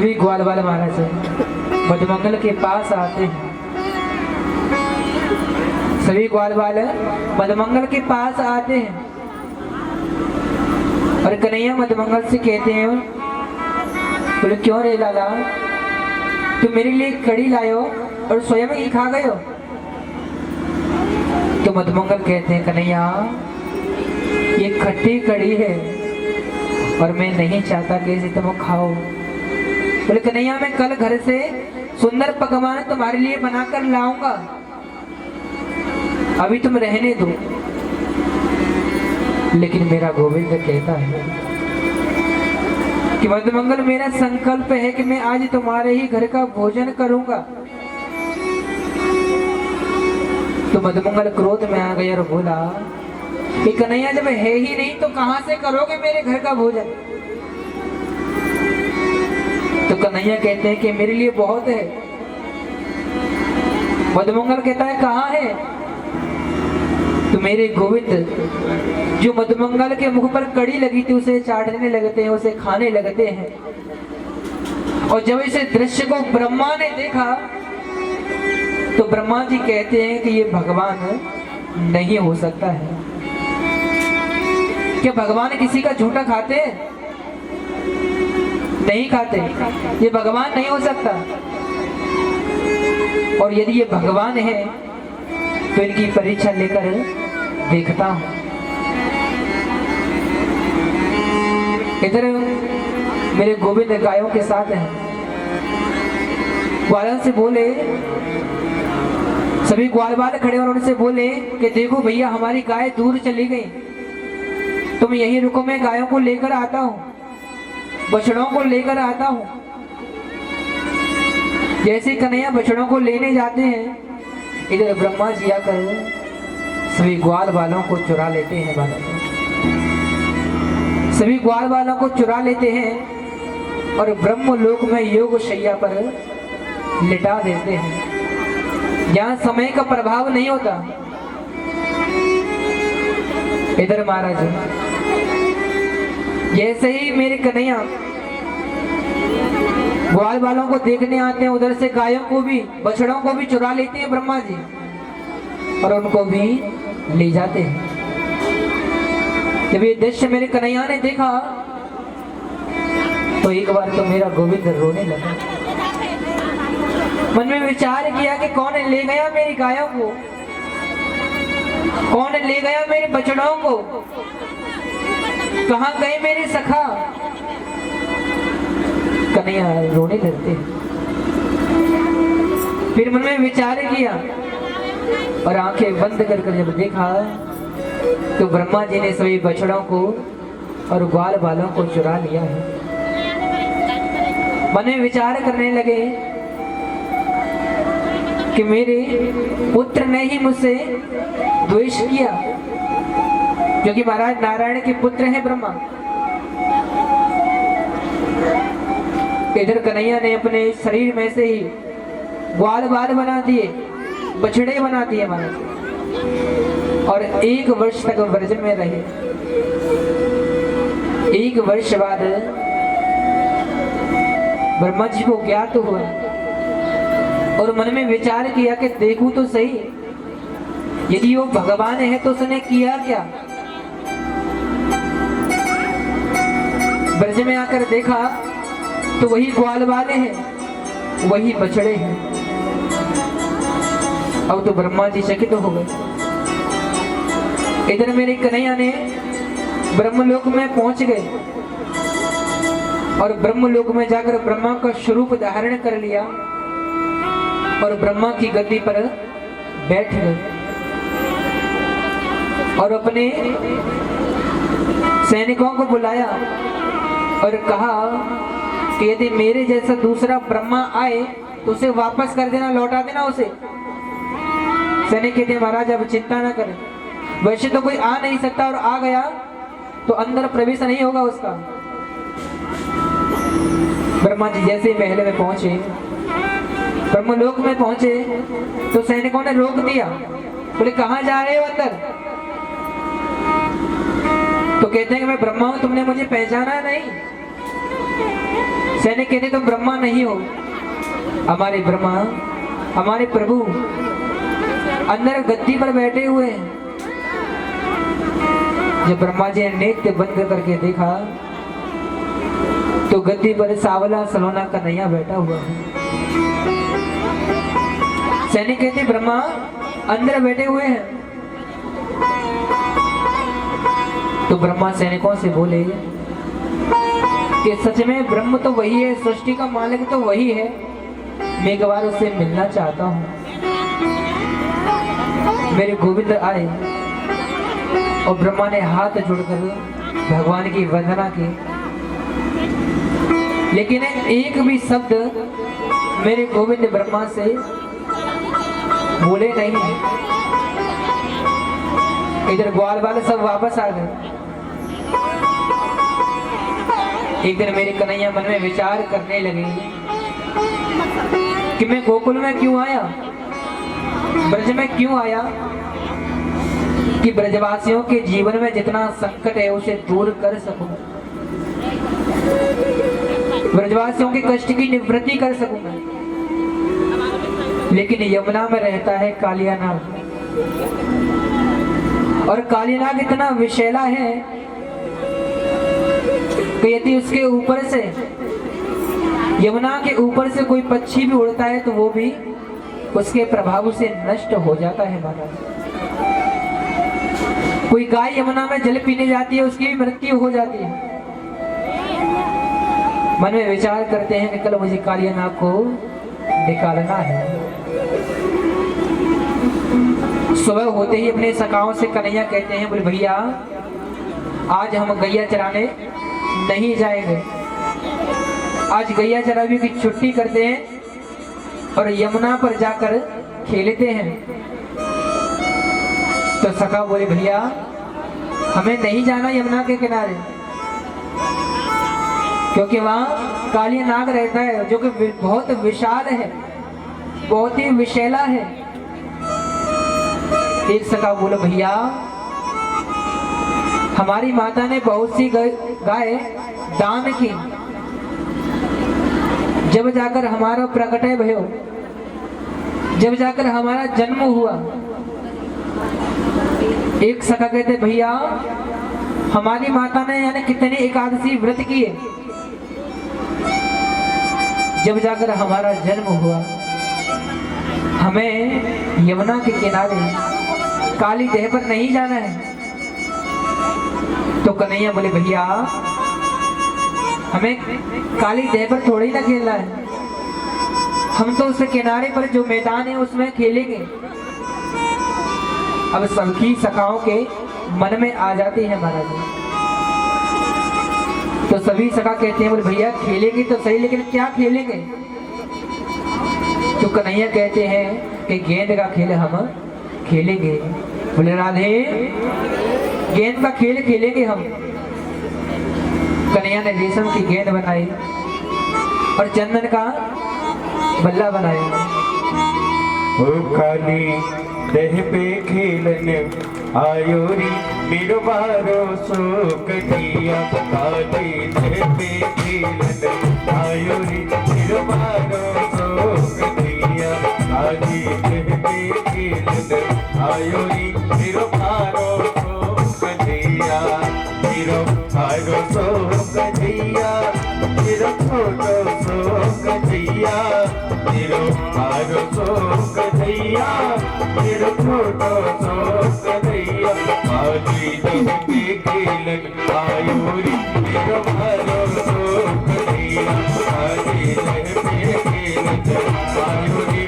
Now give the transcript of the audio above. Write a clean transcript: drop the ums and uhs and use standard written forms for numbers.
सभी ग्वाल वाले महाराज मधुमंगल के पास आते हैं। सभी ग्वाल वाले मधुमंगल के पास आते हैं और कन्हैया मधुमंगल से कहते हैं, बोले क्यों रे लाला, तुम मेरे लिए कड़ी लायो और स्वयं ही खा गए हो। तो मधुमंगल कहते हैं, कन्हैया ये खट्टी कड़ी है और मैं नहीं चाहता कि इसे तुम खाओ। बोले कन्हैया मैं कल घर से सुंदर पकवान तुम्हारे लिए बनाकर लाऊंगा, अभी तुम रहने दो। लेकिन मेरा गोविंद कहता है कि मधुमंगल मेरा संकल्प है कि मैं आज तुम्हारे ही घर का भोजन करूंगा। तो मधुमंगल क्रोध में आ गया और बोला कि कन्हैया जब है ही नहीं तो कहां से करोगे मेरे घर का भोजन। तो कन्हैया कहते हैं कि मेरे लिए बहुत है। मधुमंगल कहता है कहां है। तो मेरे गोविंद जो मधुमंगल के मुख पर कड़ी लगी थी उसे चाटने लगते हैं, उसे खाने लगते हैं। और जब इसे दृश्य को ब्रह्मा ने देखा तो ब्रह्मा जी कहते हैं कि ये भगवान नहीं हो सकता है। क्या भगवान किसी का झूठा खाते हैं? नहीं खाते। ये भगवान नहीं हो सकता। और यदि ये भगवान है तो इनकी परीक्षा लेकर देखता हूं। इधर मेरे गोविंद गायों के साथ हैं। ग्वालों से बोले, सभी ग्वाल वाले खड़े और उनसे बोले कि देखो भैया हमारी गाय दूर चली गई, तुम यहीं रुको, मैं गायों को लेकर आता हूं, बछड़ों को लेकर आता हूं। जैसे कन्हैया बछड़ों को लेने जाते हैं, इधर ब्रह्मा जी आकर सभी ग्वाल वालों को चुरा लेते हैं। सभी ग्वाल वालों को चुरा लेते हैं और ब्रह्म लोक में योग शैया पर लिटा देते हैं, जहां समय का प्रभाव नहीं होता। इधर महाराज जैसे ही मेरे कन्हैया ग्वाल वालों को देखने आते हैं, उधर से गायों को भी बछड़ों को भी चुरा लेते हैं ब्रह्मा जी और उनको भी ले जाते हैं। जब ये दृश्य मेरे कन्हैया ने देखा तो एक बार तो मेरा गोविंद रोने लगा। मन में विचार किया कि कौन ले गया मेरी गायों को, कौन ले गया मेरे बछड़ों को, कहां गए मेरे सखा। कन्हैया रोने लगते। फिर मन में विचार किया और आंखें बंद कर जब देखा तो ब्रह्मा जी ने सभी बछड़ों को और ग्वाल वालों को चुरा लिया है। मन में विचार करने लगे कि मेरे पुत्र ने ही मुझसे द्वेष किया, क्योंकि महाराज नारायण के पुत्र हैं ब्रह्मा। इधर कन्हैया ने अपने शरीर में से ही ग्वाल बाल बना दिए, बछड़े बना दिए महाराज, और 1 वर्ष तक व्रज में रहे। 1 वर्ष बाद ब्रह्मा जी को ज्ञात हुआ और मन में विचार किया कि देखूं तो सही, यदि वो भगवान है तो उसने किया क्या। ब्रज में आकर देखा तो वही ग्वाल वाले हैं, वही बछड़े हैं। अब तो ब्रह्मा जी चकित हो गए। इधर मेरे कन्हैया ने ब्रह्मलोक में पहुंच गए और ब्रह्मलोक में जाकर ब्रह्मा का स्वरूप धारण कर लिया और ब्रह्मा की गद्दी पर बैठ गए और अपने सैनिकों को बुलाया और कहा कि यदि मेरे जैसा दूसरा ब्रह्मा आए तो उसे वापस कर देना, लौटा देना उसे। सैनिक कहते महाराज अब चिंता ना करें, वैसे तो कोई आ नहीं सकता और आ गया तो अंदर प्रवेश नहीं होगा उसका। ब्रह्मा जी जैसे महल में पहुंचे, ब्रह्मलोक में पहुंचे तो सैनिकों ने रोक दिया, बोले कहां जा रहे हो अंदर। तो कहते हैं कि मैं ब्रह्मा हूं, तुमने मुझे पहचाना नहीं। सैनिक कहते तुम ब्रह्मा नहीं हो। हमारे ब्रह्मा, हमारे प्रभु अंदर गद्दी पर बैठे हुए हैं। जब ब्रह्मा जी ने नेत्र बंद करके देखा तो गद्दी पर सावला सलोना कन्हैया बैठा हुआ है। सैनिक कहते ब्रह्मा अंदर बैठे हुए हैं। तो ब्रह्मा सैनिकों से बोले कि सच में ब्रह्म तो वही है, सृष्टि का मालिक तो वही है, मैं एक बार उससे मिलना चाहता हूँ। मेरे गोविंद आए और ब्रह्मा ने हाथ जोड़कर भगवान की वंदना की, लेकिन एक भी शब्द मेरे गोविंद ब्रह्मा से बोले नहीं। इधर ग्वाल वाले सब वापस आ गए। एक दिन मेरे कन्हैया मन में विचार करने लगे कि मैं गोकुल में क्यों आया, ब्रज में क्यों आया, कि ब्रजवासियों के जीवन में जितना संकट है उसे दूर कर सकूं, ब्रजवासियों के कष्ट की निवृत्ति कर सकूंगा। लेकिन यमुना में रहता है कालिया नाग, और कालिया नाग इतना विषैला है कि यदि उसके ऊपर से, यमुना के ऊपर से कोई पक्षी भी उड़ता है तो वो भी उसके प्रभाव से नष्ट हो जाता है महाराज। कोई गाय यमुना में जल पीने जाती है, उसकी भी मृत्यु हो जाती है। मन में विचार करते हैं कि कल मुझे कालिया नाग को निकालना है। सुबह होते ही अपने सखाओं से कन्हैया कहते हैं, बोले भैया आज हम गैया चराने नहीं जाएंगे, आज गैया चराने की छुट्टी करते हैं और यमुना पर जाकर खेलते हैं। तो सखा बोले भैया हमें नहीं जाना यमुना के किनारे, क्योंकि वहाँ कालिया नाग रहता है जो कि बहुत विशाल है, बहुत ही विषैला है। एक सखा बोले भैया हमारी माता ने बहुत सी गाय दान की, जब जाकर हमारा प्रकटय भयो, जब जाकर हमारा जन्म हुआ। एक सखा कहते भैया हमारी माता ने यानी कितनी एकादशी व्रत किए, जब जाकर हमारा जन्म हुआ। हमें यमुना के किनारे काली देह पर नहीं जाना है। तो कन्हैया बोले भैया हमें काली देह पर थोड़ी ना खेलना है, हम तो उस किनारे पर जो मैदान है उसमें खेलेंगे। अब सबकी सखाओं के मन में आ जाती है महाराज। तो सभी सखा कहते हैं बोले भैया खेलेंगे तो सही, लेकिन क्या खेलेंगे। तो कन्हैया कहते हैं कि गेंद का खेल हम खेलेंगे। बोले राधे गेंद का खेल खेलेंगे हम। कन्हैया ने रेशम की गेंद बनाई और चंदन का बल्ला बनाया। ओ काली देह पे खेलने आयोरी मेरो बारो सो कटिया, काली देह पे खेलने आयोरी मेरो बारो सो कटिया, काली देह पे खेलने आयोरी मेरो बारो सो कटिया, मेरो बारो सो कटिया, मेरो छोटो सो कटिया, मेरो बारो सो कटिया, मेरो छोटो सो कटिया, काली देह पे खेलन आयोरी मेरो बारो सो कटिया, काली देह पे खेलन आयोरी